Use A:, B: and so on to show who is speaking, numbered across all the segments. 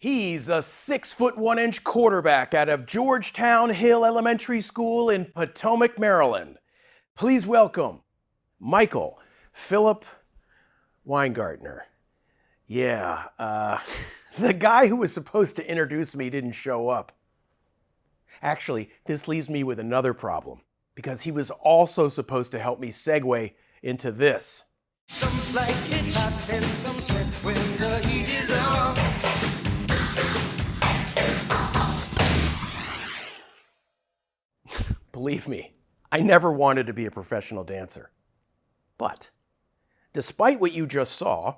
A: He's a 6'1" quarterback out of Georgetown Hill Elementary School in Potomac, Maryland. Please welcome Michael Philip Weingartner. Yeah, the guy who was supposed to introduce me didn't show up. Actually, this leaves me with another problem, because he was also supposed to help me segue into this.
B: Some like it hot and some sweat when the heat is on.
A: Believe me, I never wanted to be a professional dancer. But despite what you just saw,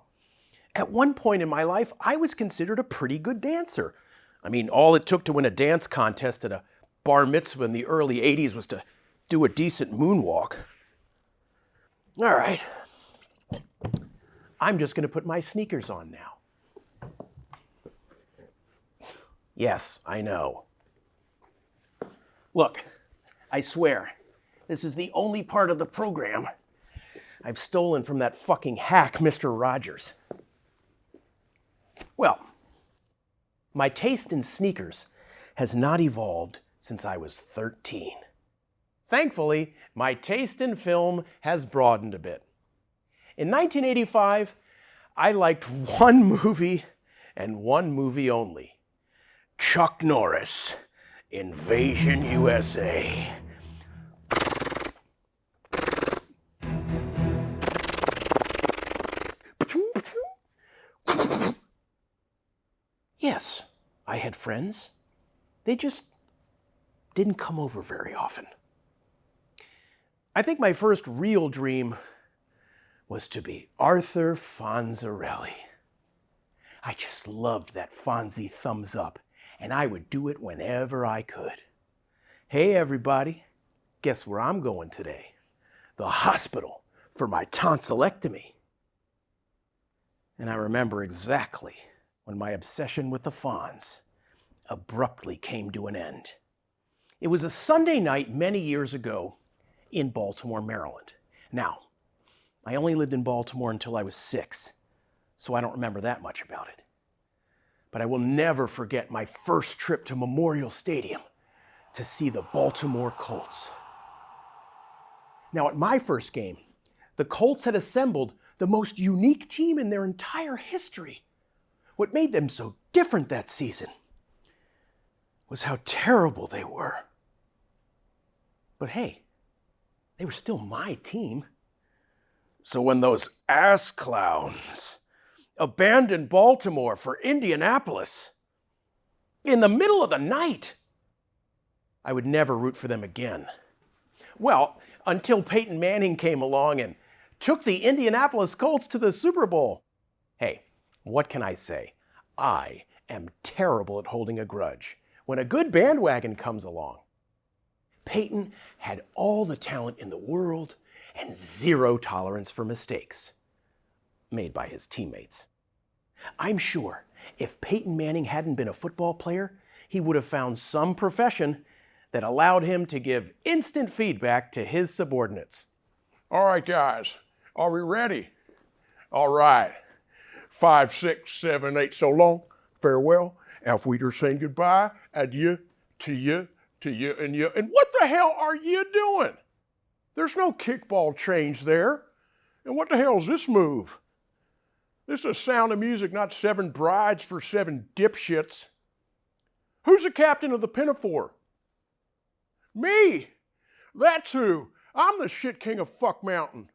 A: at one point in my life, I was considered a pretty good dancer. I mean, all it took to win a dance contest at a bar mitzvah in the early 80s was to do a decent moonwalk. All right, I'm just going to put my sneakers on now. Yes, I know. Look, I swear, this is the only part of the program I've stolen from that fucking hack, Mr. Rogers. Well, my taste in sneakers has not evolved since I was 13. Thankfully, my taste in film has broadened a bit. In 1985, I liked one movie and one movie only. Chuck Norris, Invasion USA. Yes, I had friends. They just didn't come over very often. I think my first real dream was to be Arthur Fonzarelli. I just loved that Fonzie thumbs up, and I would do it whenever I could. Hey everybody, guess where I'm going today? The hospital for my tonsillectomy. And I remember exactly when my obsession with the Fonz abruptly came to an end. It was a Sunday night many years ago in Baltimore, Maryland. Now, I only lived in Baltimore until I was 6, so I don't remember that much about it. But I will never forget my first trip to Memorial Stadium to see the Baltimore Colts. Now, at my first game, the Colts had assembled the most unique team in their entire history. What made them so different that season was how terrible they were. But hey, they were still my team. So when those ass clowns abandoned Baltimore for Indianapolis in the middle of the night, I would never root for them again. Well, until Peyton Manning came along and took the Indianapolis Colts to the Super Bowl. Hey, what can I say? I am terrible at holding a grudge when a good bandwagon comes along. Peyton had all the talent in the world and zero tolerance for mistakes made by his teammates. I'm sure if Peyton Manning hadn't been a football player, he would have found some profession that allowed him to give instant feedback to his subordinates.
C: All right, guys, are we ready? All right. 5, 6, 7, 8, so long. Farewell. Auf Wiedersehen, goodbye. Adieu to you, and you. And what the hell are you doing? There's no kickball change there. And what the hell is this move? This is a Sound of Music, not 7 brides for 7 dipshits. Who's the captain of the Pinafore? Me. That's who. I'm the shit king of Fuck Mountain.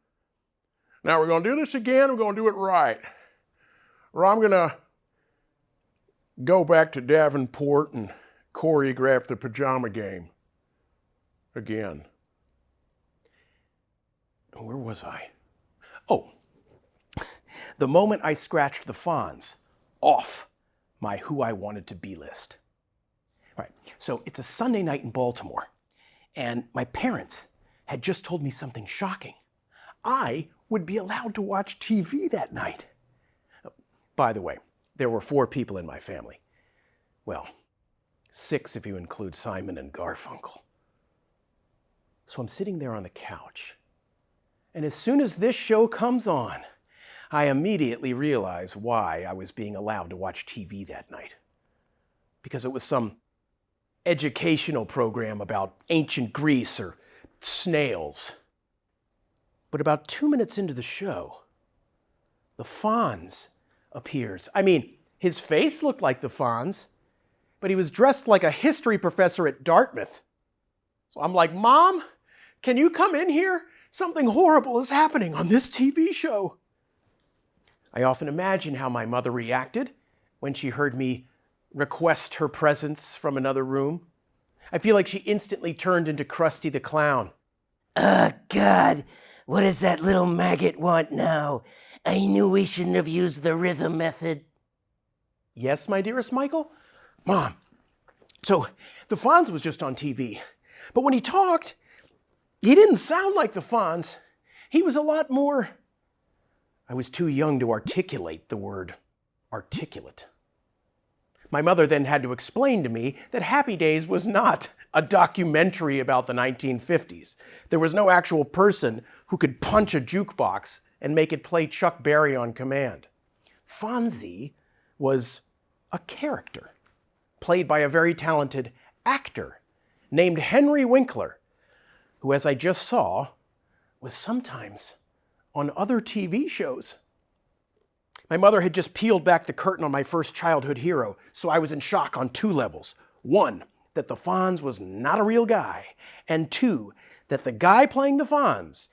C: Now we're going to do this again. We're going to do it right. Or I'm going to go back to Davenport and choreograph the pajama game again.
A: Where was I? Oh, the moment I scratched the Fonz off my Who I Wanted to Be list. All right, so it's a Sunday night in Baltimore, and my parents had just told me something shocking. I would be allowed to watch TV that night. By the way, there were 4 people in my family. Well, 6 if you include Simon and Garfunkel. So I'm sitting there on the couch, and as soon as this show comes on, I immediately realize why I was being allowed to watch TV that night. because it was some educational program about ancient Greece or snails. But about 2 minutes into the show, the Fonz appears. I mean, his face looked like the Fonz, but he was dressed like a history professor at Dartmouth. So I'm like, Mom, can you come in here? Something horrible is happening on this TV show. I often imagine how my mother reacted when she heard me request her presence from another room. I feel like she instantly turned into Krusty the Clown.
D: Oh, God, what does that little maggot want now? I knew we shouldn't have used the rhythm method.
A: Yes, my dearest Michael? Mom, so the Fonz was just on TV, but when he talked, he didn't sound like the Fonz. He was a lot more... I was too young to articulate the word articulate. My mother then had to explain to me that Happy Days was not a documentary about the 1950s. There was no actual person who could punch a jukebox and make it play Chuck Berry on command. Fonzie was a character, played by a very talented actor named Henry Winkler, who, as I just saw, was sometimes on other TV shows. My mother had just peeled back the curtain on my first childhood hero, so I was in shock on 2 levels. 1, that the Fonz was not a real guy, and 2, that the guy playing the Fonz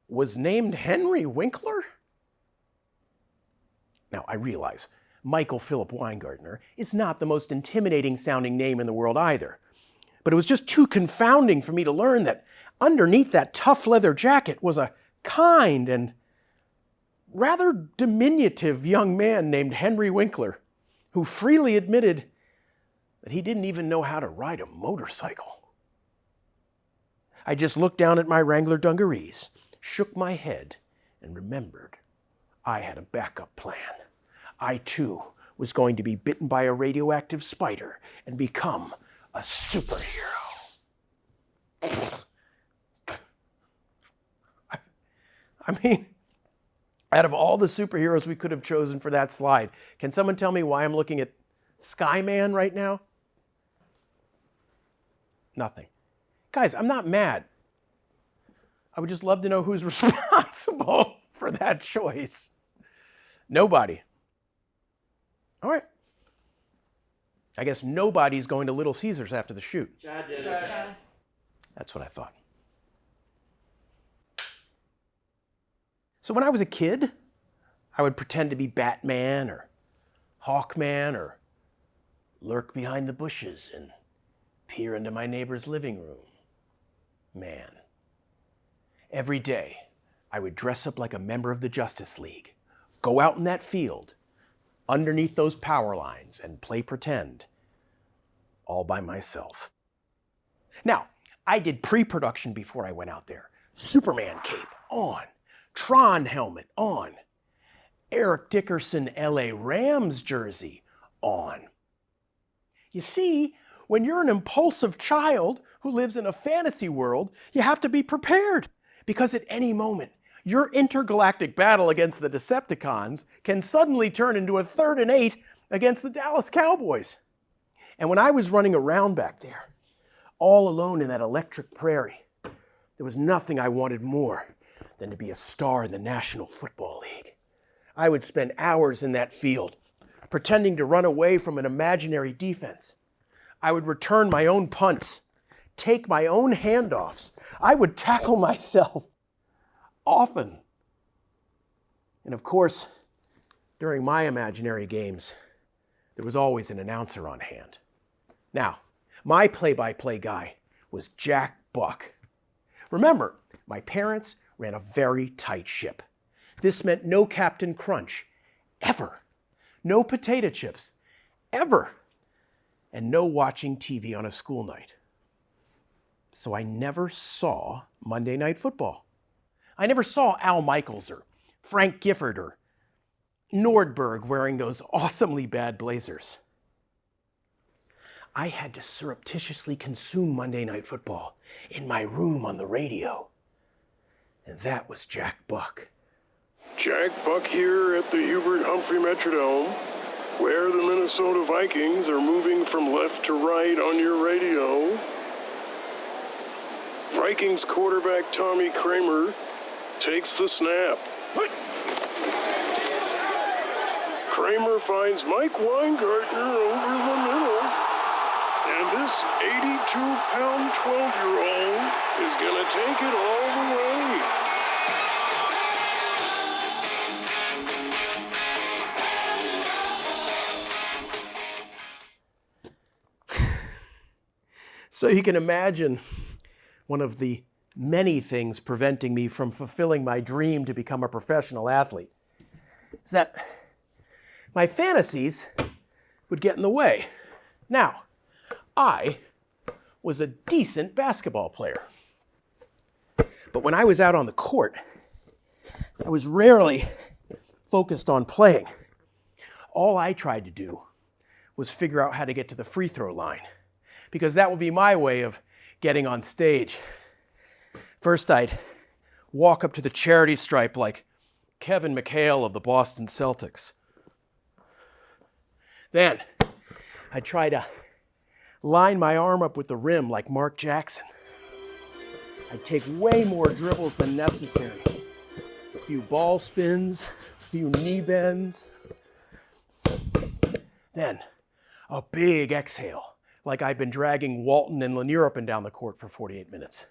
A: was named Henry Winkler? Now, I realize Michael Philip Weingartner is not the most intimidating sounding name in the world either. But it was just too confounding for me to learn that underneath that tough leather jacket was a kind and rather diminutive young man named Henry Winkler, who freely admitted that he didn't even know how to ride a motorcycle. I just looked down at my Wrangler dungarees, shook my head, and remembered I had a backup plan. I, too, was going to be bitten by a radioactive spider and become a superhero. I mean, out of all the superheroes we could have chosen for that slide, can someone tell me why I'm looking at Skyman right now? Nothing. Guys, I'm not mad. I would just love to know who's responsible for that choice. Nobody. All right. I guess nobody's going to Little Caesars after the shoot.
D: Chad did.
A: That's what I thought. So when I was a kid, I would pretend to be Batman or Hawkman or lurk behind the bushes and peer into my neighbor's living room. Man. Every day, I would dress up like a member of the Justice League, go out in that field, underneath those power lines, and play pretend, all by myself. Now, I did pre-production before I went out there. Superman cape on, Tron helmet on, Eric Dickerson LA Rams jersey on. You see, when you're an impulsive child who lives in a fantasy world, you have to be prepared, because at any moment, your intergalactic battle against the Decepticons can suddenly turn into a 3rd and 8 against the Dallas Cowboys. And when I was running around back there, all alone in that electric prairie, there was nothing I wanted more than to be a star in the National Football League. I would spend hours in that field, pretending to run away from an imaginary defense. I would return my own punts, take my own handoffs. I would tackle myself often. And of course, during my imaginary games, there was always an announcer on hand. Now, my play-by-play guy was Jack Buck. Remember, my parents ran a very tight ship. This meant no Captain Crunch, ever. No potato chips, ever. And no watching TV on a school night. So I never saw Monday Night Football. I never saw Al Michaels or Frank Gifford or Nordberg wearing those awesomely bad blazers. I had to surreptitiously consume Monday Night Football in my room on the radio. And that was Jack Buck.
C: Jack Buck here at the Hubert Humphrey Metrodome. where the Minnesota Vikings are moving from left to right on your radio. Vikings quarterback Tommy Kramer takes the snap. Kramer finds Mike Weingartner over the middle. And this 82-pound 12-year-old is going to take it all the way.
A: So you can imagine one of the many things preventing me from fulfilling my dream to become a professional athlete is that my fantasies would get in the way. Now, I was a decent basketball player. But when I was out on the court, I was rarely focused on playing. All I tried to do was figure out how to get to the free throw line, because that would be my way of getting on stage. First, I'd walk up to the charity stripe like Kevin McHale of the Boston Celtics. Then, I'd try to line my arm up with the rim like Mark Jackson. I'd take way more dribbles than necessary. A few ball spins, a few knee bends. Then, a big exhale, like I'd been dragging Walton and Lanier up and down the court for 48 minutes.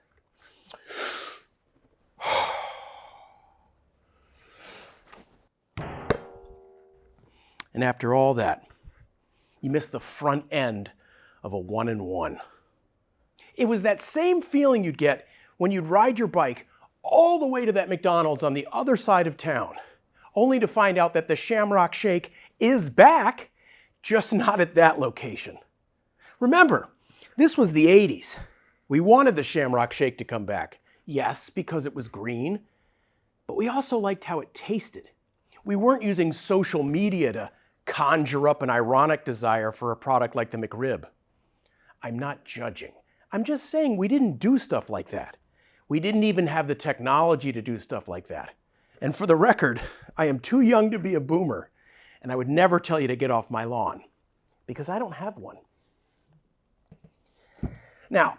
A: And after all that, you miss the front end of a 1-and-1. It was that same feeling you'd get when you'd ride your bike all the way to that McDonald's on the other side of town, only to find out that the Shamrock Shake is back, just not at that location. Remember, this was the 80s. We wanted the Shamrock Shake to come back. Yes, because it was green, but we also liked how it tasted. We weren't using social media to conjure up an ironic desire for a product like the McRib. I'm not judging. I'm just saying we didn't do stuff like that. We didn't even have the technology to do stuff like that. And for the record, I am too young to be a boomer, and I would never tell you to get off my lawn, because I don't have one. Now,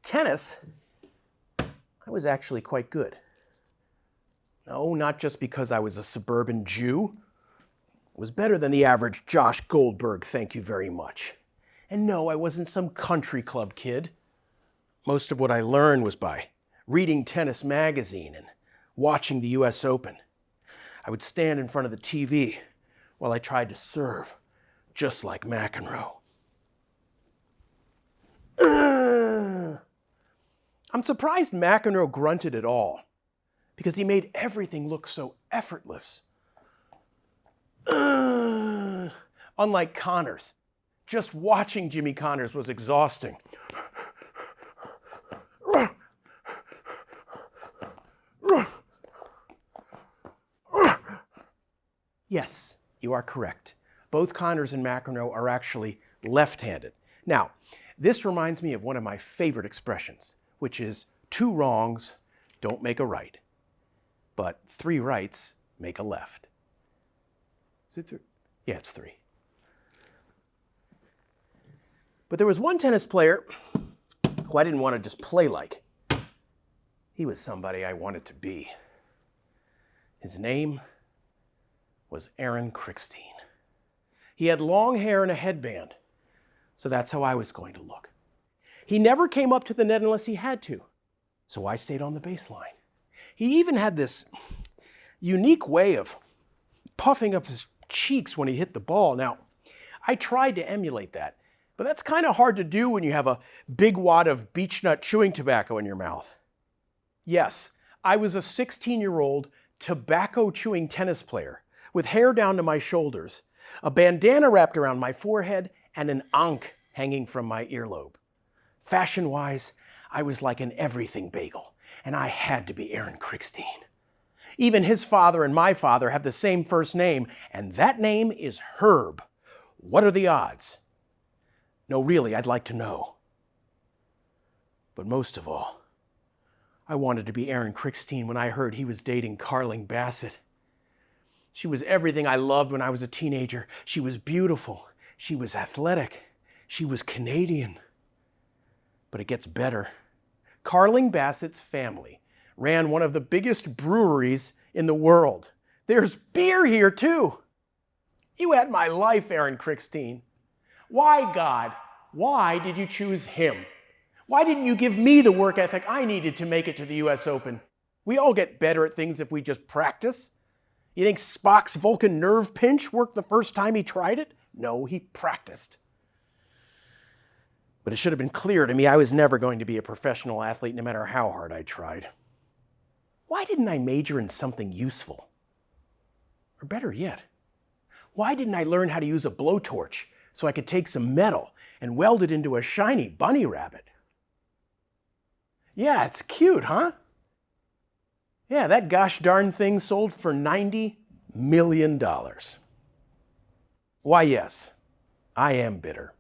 A: tennis, I was actually quite good. No, not just because I was a suburban Jew. I was better than the average Josh Goldberg, thank you very much. And no, I wasn't some country club kid. Most of what I learned was by reading Tennis Magazine and watching the US Open. I would stand in front of the TV while I tried to serve, just like McEnroe. I'm surprised McEnroe grunted at all, because he made everything look so effortless. Unlike Connors, just watching Jimmy Connors was exhausting. Yes, you are correct. Both Connors and McEnroe are actually left-handed. Now, this reminds me of one of my favorite expressions, which is 2 wrongs don't make a right, but 3 rights make a left. Is it 3? Yeah, it's 3. But there was one tennis player who I didn't want to just play like. He was somebody I wanted to be. His name was Aaron Krickstein. He had long hair and a headband, so that's how I was going to look. He never came up to the net unless he had to, so I stayed on the baseline. He even had this unique way of puffing up his cheeks when he hit the ball. Now, I tried to emulate that, but that's kind of hard to do when you have a big wad of beech nut chewing tobacco in your mouth. Yes, I was a 16-year-old tobacco-chewing tennis player with hair down to my shoulders, a bandana wrapped around my forehead, and an ankh hanging from my earlobe. Fashion-wise, I was like an everything bagel, and I had to be Aaron Krickstein. Even his father and my father have the same first name, and that name is Herb. What are the odds? No, really, I'd like to know. But most of all, I wanted to be Aaron Krickstein when I heard he was dating Carling Bassett. She was everything I loved when I was a teenager. She was beautiful. She was athletic. She was Canadian. But it gets better. Carling Bassett's family ran one of the biggest breweries in the world. There's beer here too. You had my life, Aaron Crickstein. Why, God, why did you choose him? Why didn't you give me the work ethic I needed to make it to the US Open? We all get better at things if we just practice. You think Spock's Vulcan nerve pinch worked the first time he tried it? No, he practiced. But it should have been clear to me I was never going to be a professional athlete no matter how hard I tried. Why didn't I major in something useful? Or better yet, why didn't I learn how to use a blowtorch so I could take some metal and weld it into a shiny bunny rabbit? Yeah, it's cute, huh? Yeah, that gosh darn thing sold for $90 million. Why, yes, I am bitter.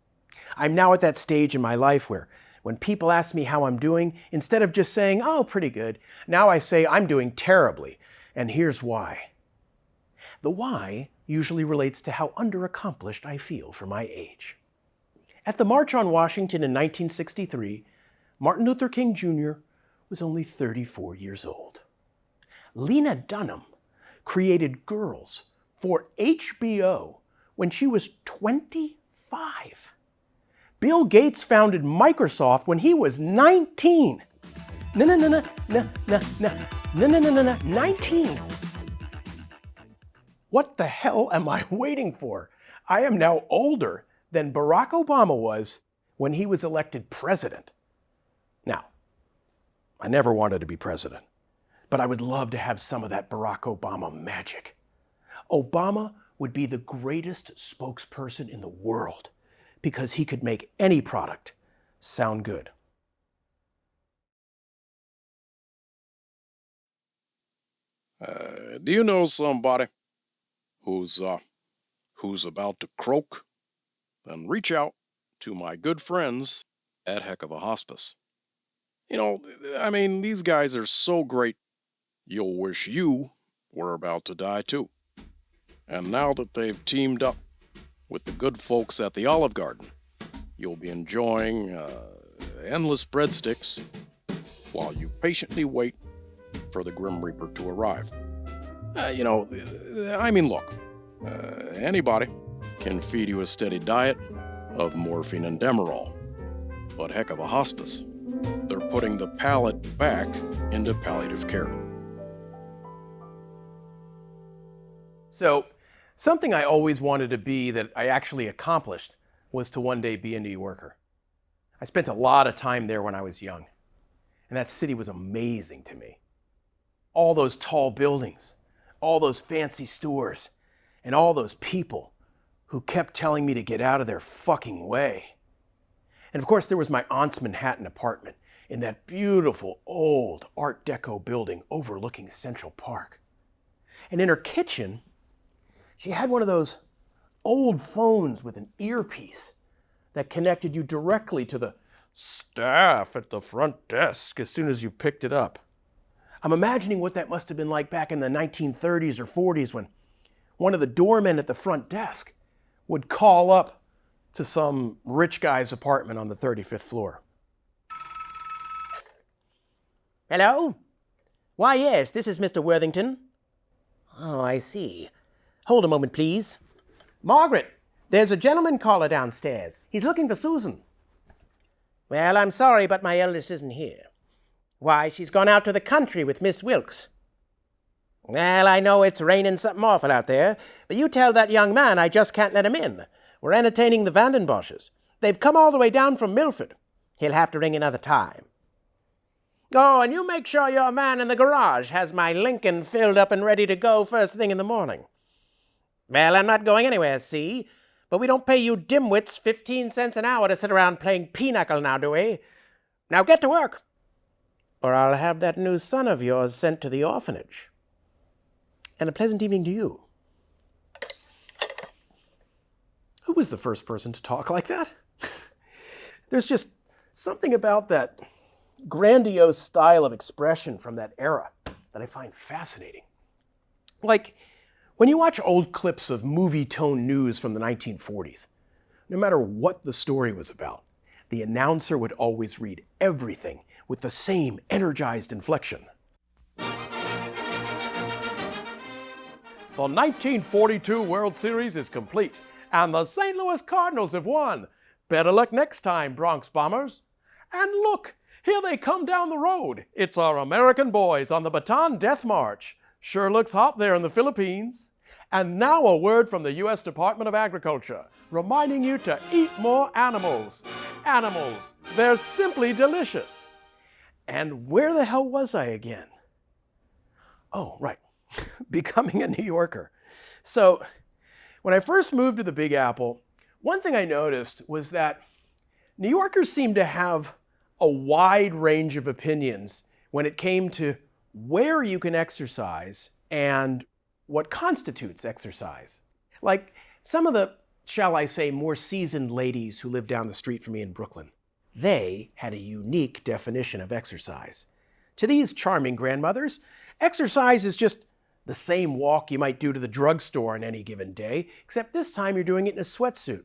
A: I'm now at that stage in my life where when people ask me how I'm doing, instead of just saying, oh, pretty good, now I say I'm doing terribly, and here's why. The why usually relates to how underaccomplished I feel for my age. At the March on Washington in 1963, Martin Luther King Jr. was only 34 years old. Lena Dunham created Girls for HBO when she was 25. Bill Gates founded Microsoft when he was 19. 19. What the hell am I waiting for? I am now older than Barack Obama was when he was elected president. Now, I never wanted to be president, but I would love to have some of that Barack Obama magic. Obama would be the greatest spokesperson in the world because he could make any product sound good.
E: Do you know somebody who's about to croak? Then reach out to my good friends at Heck of a Hospice. You know, I mean, these guys are so great, you'll wish you were about to die too. And now that they've teamed up with the good folks at the Olive Garden, you'll be enjoying endless breadsticks while you patiently wait for the Grim Reaper to arrive. Look, anybody can feed you a steady diet of morphine and Demerol. But Heck of a Hospice, they're putting the palate back into palliative care.
A: So, something I always wanted to be that I actually accomplished was to one day be a New Yorker. I spent a lot of time there when I was young, and that city was amazing to me. All those tall buildings, all those fancy stores, and all those people who kept telling me to get out of their fucking way. And of course, there was my aunt's Manhattan apartment in that beautiful old Art Deco building overlooking Central Park. And in her kitchen, she had one of those old phones with an earpiece that connected you directly to the staff at the front desk as soon as you picked it up. I'm imagining what that must have been like back in the 1930s or 40s when one of the doormen at the front desk would call up to some rich guy's apartment on the 35th floor. Hello? Why, yes, this is Mr. Worthington. Oh, I see. Hold a moment, please. Margaret, there's a gentleman caller downstairs. He's looking for Susan. Well, I'm sorry, but my eldest isn't here. Why, she's gone out to the country with Miss Wilkes. Well, I know it's raining something awful out there, but you tell that young man I just can't let him in. We're entertaining the Vandenbosches. They've come all the way down from Milford. He'll have to ring another time. Oh, and you make sure your man in the garage has my Lincoln filled up and ready to go first thing in the morning. Well, I'm not going anywhere, see? But we don't pay you dimwits 15 cents an hour to sit around playing pinochle now, do we? Now get to work, or I'll have that new son of yours sent to the orphanage. And a pleasant evening to you. Who was the first person to talk like that? There's just something about that grandiose style of expression from that era that I find fascinating. Like, When you watch old clips of movie-tone news from the 1940s, no matter what the story was about, the announcer would always read everything with the same energized inflection. The 1942 World Series is complete, and the St. Louis Cardinals have won. Better luck next time, Bronx Bombers. And look, here they come down the road. It's our American boys on the Bataan Death March. Sure looks hot there in the Philippines. And now a word from the U.S. Department of Agriculture, reminding you to eat more animals. Animals, they're simply delicious. And where the hell was I again? Oh, right, becoming a New Yorker. So, when I first moved to the Big Apple, one thing I noticed was that New Yorkers seemed to have a wide range of opinions when it came to where you can exercise and what constitutes exercise. Like some of the, shall I say, more seasoned ladies who lived down the street from me in Brooklyn. They had a unique definition of exercise. To these charming grandmothers, exercise is just the same walk you might do to the drugstore on any given day, except this time you're doing it in a sweatsuit.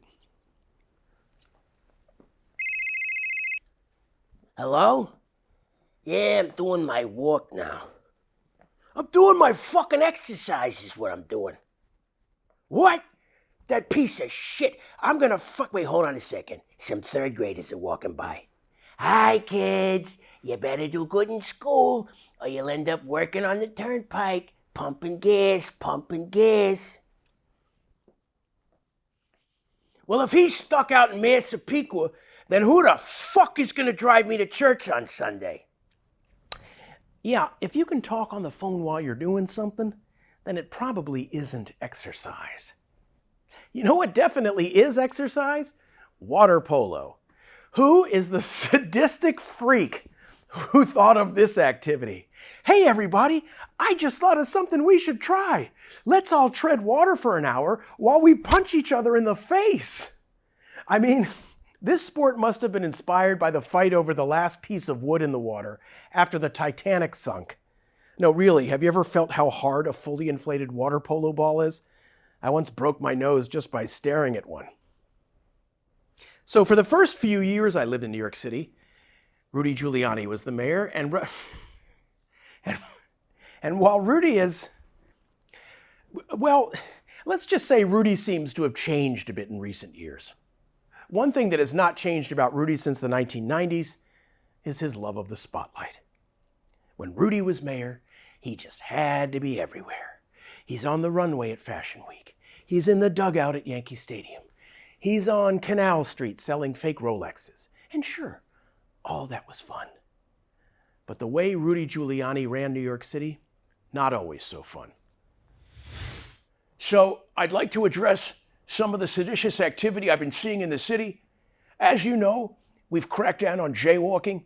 D: Hello? Yeah, I'm doing my walk now. I'm doing my fucking exercise is what I'm doing. What? That piece of shit. I'm gonna wait, hold on a second. Some third graders are walking by. Hi, kids. You better do good in school, or you'll end up working on the turnpike, pumping gas, pumping gas. Well, if he's stuck out in Massapequa, then who the fuck is gonna drive me to church on Sunday?
A: Yeah, if you can talk on the phone while you're doing something, then it probably isn't exercise. You know what definitely is exercise? Water polo. Who is the sadistic freak who thought of this activity? Hey everybody, I just thought of something we should try. Let's all tread water for an hour while we punch each other in the face. I mean, this sport must have been inspired by the fight over the last piece of wood in the water after the Titanic sunk. No, really, have you ever felt how hard a fully inflated water polo ball is? I once broke my nose just by staring at one. So for the first few years I lived in New York City, Rudy Giuliani was the mayor, and while Rudy is, well, let's just say Rudy seems to have changed a bit in recent years. One thing that has not changed about Rudy since the 1990s is his love of the spotlight. When Rudy was mayor, he just had to be everywhere. He's on the runway at Fashion Week. He's in the dugout at Yankee Stadium. He's on Canal Street selling fake Rolexes. And sure, all that was fun. But the way Rudy Giuliani ran New York City, not always so fun. So I'd like to address some of the seditious activity I've been seeing in the city. As you know, we've cracked down on jaywalking.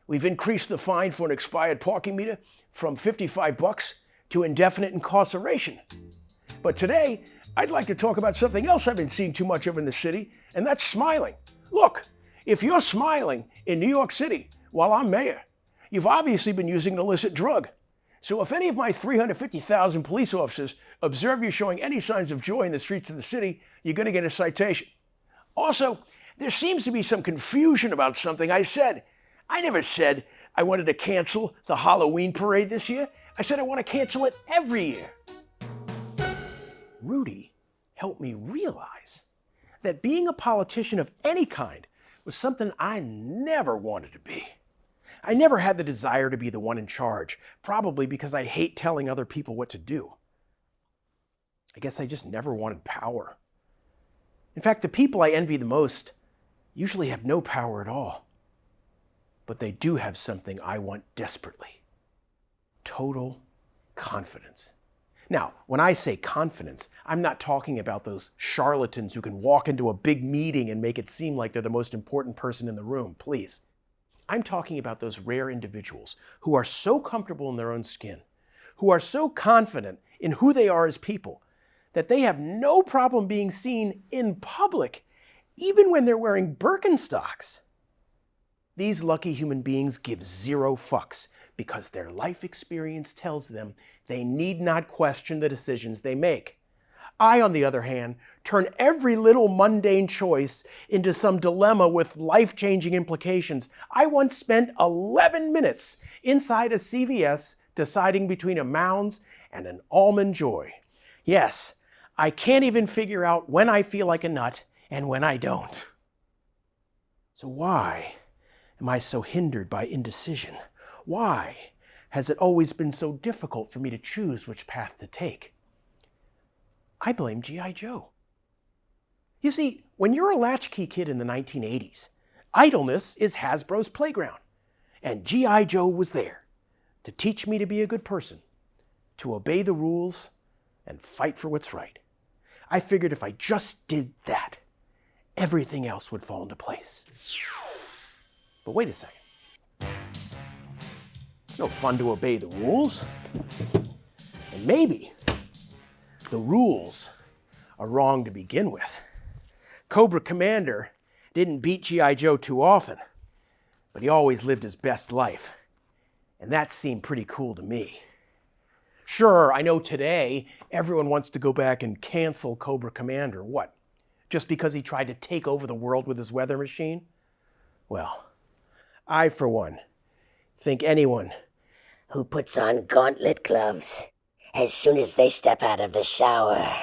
A: We've increased the fine for an expired parking meter from $55 to indefinite incarceration. But today, I'd like to talk about something else I've been seeing too much of in the city, and that's smiling. Look, if you're smiling in New York City while I'm mayor, you've obviously been using an illicit drug. So if any of my 350,000 police officers observe you showing any signs of joy in the streets of the city, you're going to get a citation. Also, there seems to be some confusion about something I said. I never said I wanted to cancel the Halloween parade this year. I said I want to cancel it every year. Rudy helped me realize that being a politician of any kind was something I never wanted to be. I never had the desire to be the one in charge, probably because I hate telling other people what to do. I guess I just never wanted power. In fact, the people I envy the most usually have no power at all. But they do have something I want desperately. Total confidence. Now, when I say confidence, I'm not talking about those charlatans who can walk into a big meeting and make it seem like they're the most important person in the room, please. I'm talking about those rare individuals who are so comfortable in their own skin, who are so confident in who they are as people, that they have no problem being seen in public, even when they're wearing Birkenstocks. These lucky human beings give zero fucks because their life experience tells them they need not question the decisions they make. I, on the other hand, turn every little mundane choice into some dilemma with life-changing implications. I once spent 11 minutes inside a CVS deciding between a Mounds and an Almond Joy. Yes, I can't even figure out when I feel like a nut and when I don't. So why am I so hindered by indecision? Why has it always been so difficult for me to choose which path to take? I blame G.I. Joe. You see, when you're a latchkey kid in the 1980s, idleness is Hasbro's playground. And G.I. Joe was there to teach me to be a good person, to obey the rules, and fight for what's right. I figured if I just did that, everything else would fall into place. But wait a second. It's no fun to obey the rules. And maybe the rules are wrong to begin with. Cobra Commander didn't beat G.I. Joe too often, but he always lived his best life. And that seemed pretty cool to me. Sure, I know today everyone wants to go back and cancel Cobra Commander. What? Just because he tried to take over the world with his weather machine? Well, I, for one, think anyone
D: Who puts on gauntlet gloves as soon as they step out of the shower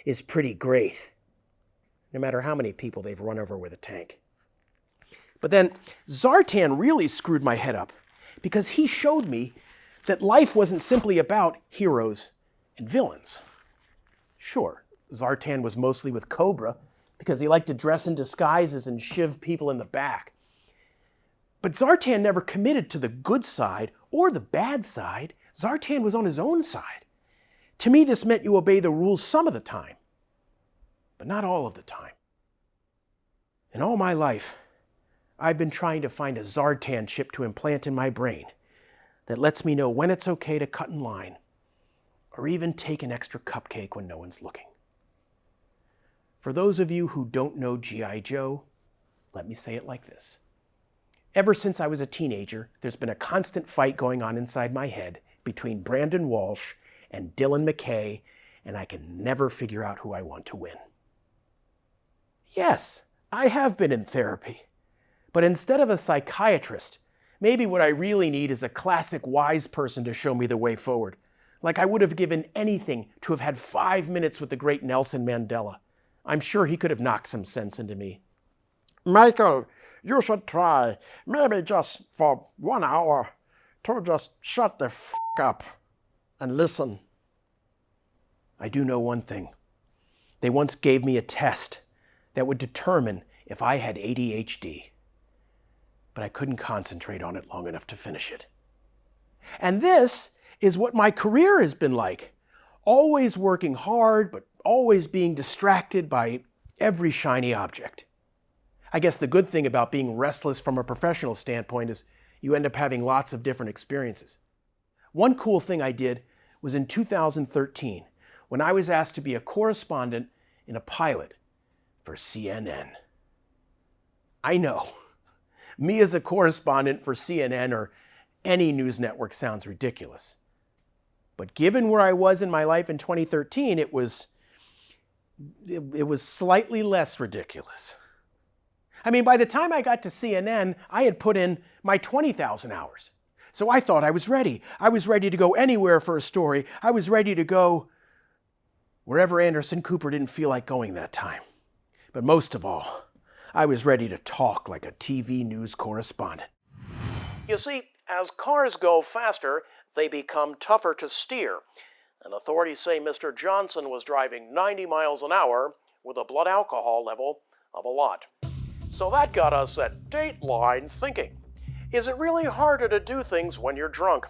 A: is pretty great, no matter how many people they've run over with a tank. But then Zartan really screwed my head up because he showed me that life wasn't simply about heroes and villains. Sure, Zartan was mostly with Cobra because he liked to dress in disguises and shiv people in the back. But Zartan never committed to the good side or the bad side. Zartan was on his own side. To me, this meant you obey the rules some of the time, but not all of the time. In all my life, I've been trying to find a Zartan chip to implant in my brain that lets me know when it's okay to cut in line or even take an extra cupcake when no one's looking. For those of you who don't know G.I. Joe, let me say it like this. Ever since I was a teenager, there's been a constant fight going on inside my head between Brandon Walsh and Dylan McKay, and I can never figure out who I want to win. Yes, I have been in therapy, but instead of a psychiatrist, maybe what I really need is a classic wise person to show me the way forward, like I would have given anything to have had 5 minutes with the great Nelson Mandela. I'm sure he could have knocked some sense into me.
C: Michael, you should try, maybe just for 1 hour, to just shut the f*** up and listen.
A: I do know one thing. They once gave me a test that would determine if I had ADHD, but I couldn't concentrate on it long enough to finish it. And this is what my career has been like. Always working hard, but always being distracted by every shiny object. I guess the good thing about being restless from a professional standpoint is you end up having lots of different experiences. One cool thing I did was in 2013 when I was asked to be a correspondent and a pilot for CNN. I know, me as a correspondent for CNN or any news network sounds ridiculous. But given where I was in my life in 2013, it was slightly less ridiculous. I mean, by the time I got to CNN, I had put in my 20,000 hours. So I thought I was ready. I was ready to go anywhere for a story. I was ready to go wherever Anderson Cooper didn't feel like going that time. But most of all, I was ready to talk like a TV news correspondent. You see, as cars go faster, they become tougher to steer. And authorities say Mr. Johnson was driving 90 miles an hour with a blood alcohol level of a lot. So that got us at Dateline thinking, is it really harder to do things when you're drunk?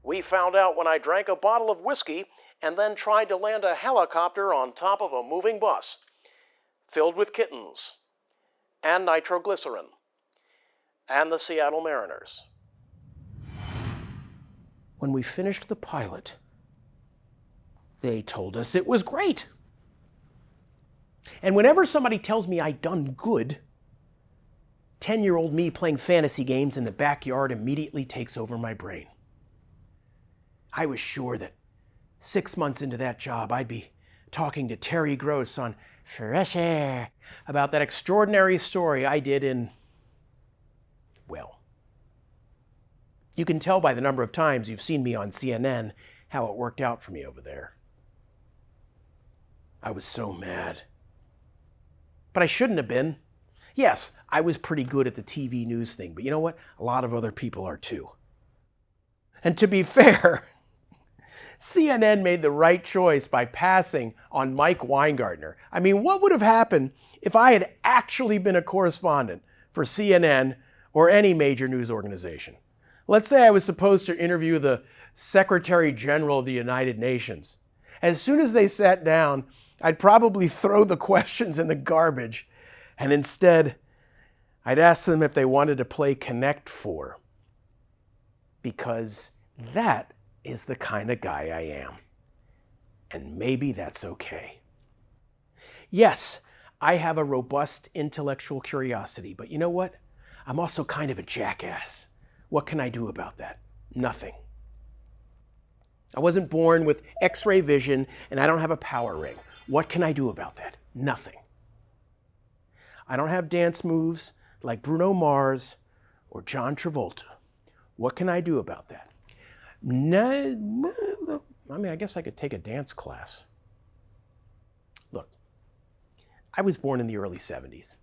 A: We found out when I drank a bottle of whiskey and then tried to land a helicopter on top of a moving bus filled with kittens and nitroglycerin and the Seattle Mariners. When we finished the pilot, they told us it was great. And whenever somebody tells me I done good, 10-year-old me playing fantasy games in the backyard immediately takes over my brain. I was sure that 6 months into that job, I'd be talking to Terry Gross on Fresh Air about that extraordinary story I did in, well, you can tell by the number of times you've seen me on CNN how it worked out for me over there. I was so mad. But I shouldn't have been. Yes, I was pretty good at the TV news thing, but you know what? A lot of other people are too. And to be fair, CNN made the right choice by passing on Mike Weingartner. I mean, what would have happened if I had actually been a correspondent for CNN or any major news organization? Let's say I was supposed to interview the Secretary General of the United Nations. As soon as they sat down, I'd probably throw the questions in the garbage, and instead, I'd ask them if they wanted to play Connect 4. Because that is the kind of guy I am. And maybe that's okay. Yes, I have a robust intellectual curiosity, but you know what? I'm also kind of a jackass. What can I do about that? Nothing. I wasn't born with X-ray vision, and I don't have a power ring. What can I do about that? Nothing. I don't have dance moves like Bruno Mars or John Travolta. What can I do about that? I mean, I guess I could take a dance class. Look, I was born in the early 70s,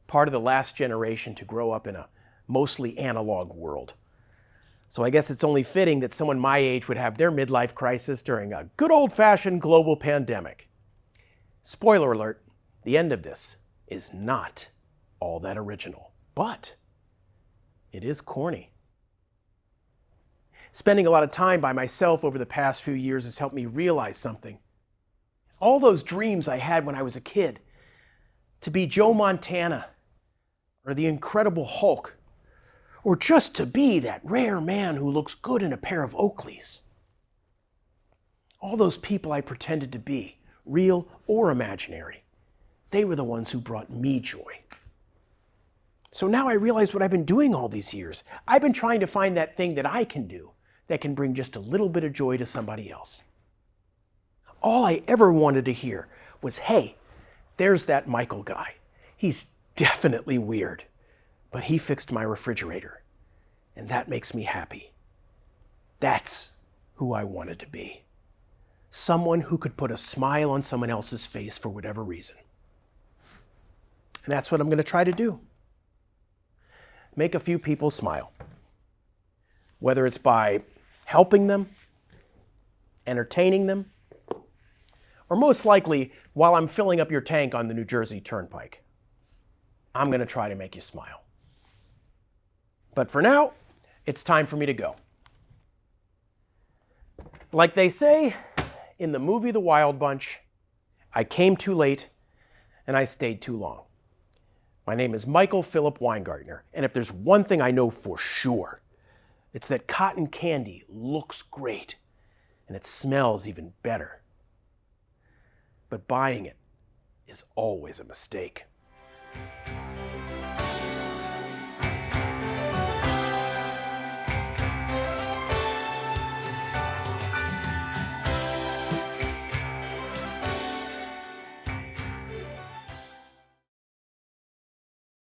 A: part of the last generation to grow up in a mostly analog world. So I guess it's only fitting that someone my age would have their midlife crisis during a good old-fashioned global pandemic. Spoiler alert, the end of this is not all that original, but it is corny. Spending a lot of time by myself over the past few years has helped me realize something. All those dreams I had when I was a kid, to be Joe Montana, or the Incredible Hulk, or just to be that rare man who looks good in a pair of Oakleys. All those people I pretended to be, real or imaginary, they were the ones who brought me joy. So now I realize what I've been doing all these years. I've been trying to find that thing that I can do that can bring just a little bit of joy to somebody else. All I ever wanted to hear was, hey, there's that Michael guy. He's definitely weird, but he fixed my refrigerator, and that makes me happy. That's who I wanted to be. Someone who could put a smile on someone else's face for whatever reason. And that's what I'm going to try to do. Make a few people smile. Whether it's by helping them, entertaining them, or most likely while I'm filling up your tank on the New Jersey Turnpike. I'm going to try to make you smile. But for now, it's time for me to go. Like they say in the movie The Wild Bunch, I came too late and I stayed too long. My name is Michael Philip Weingartner, and if there's one thing I know for sure, it's that cotton candy looks great and it smells even better. But buying it is always a mistake.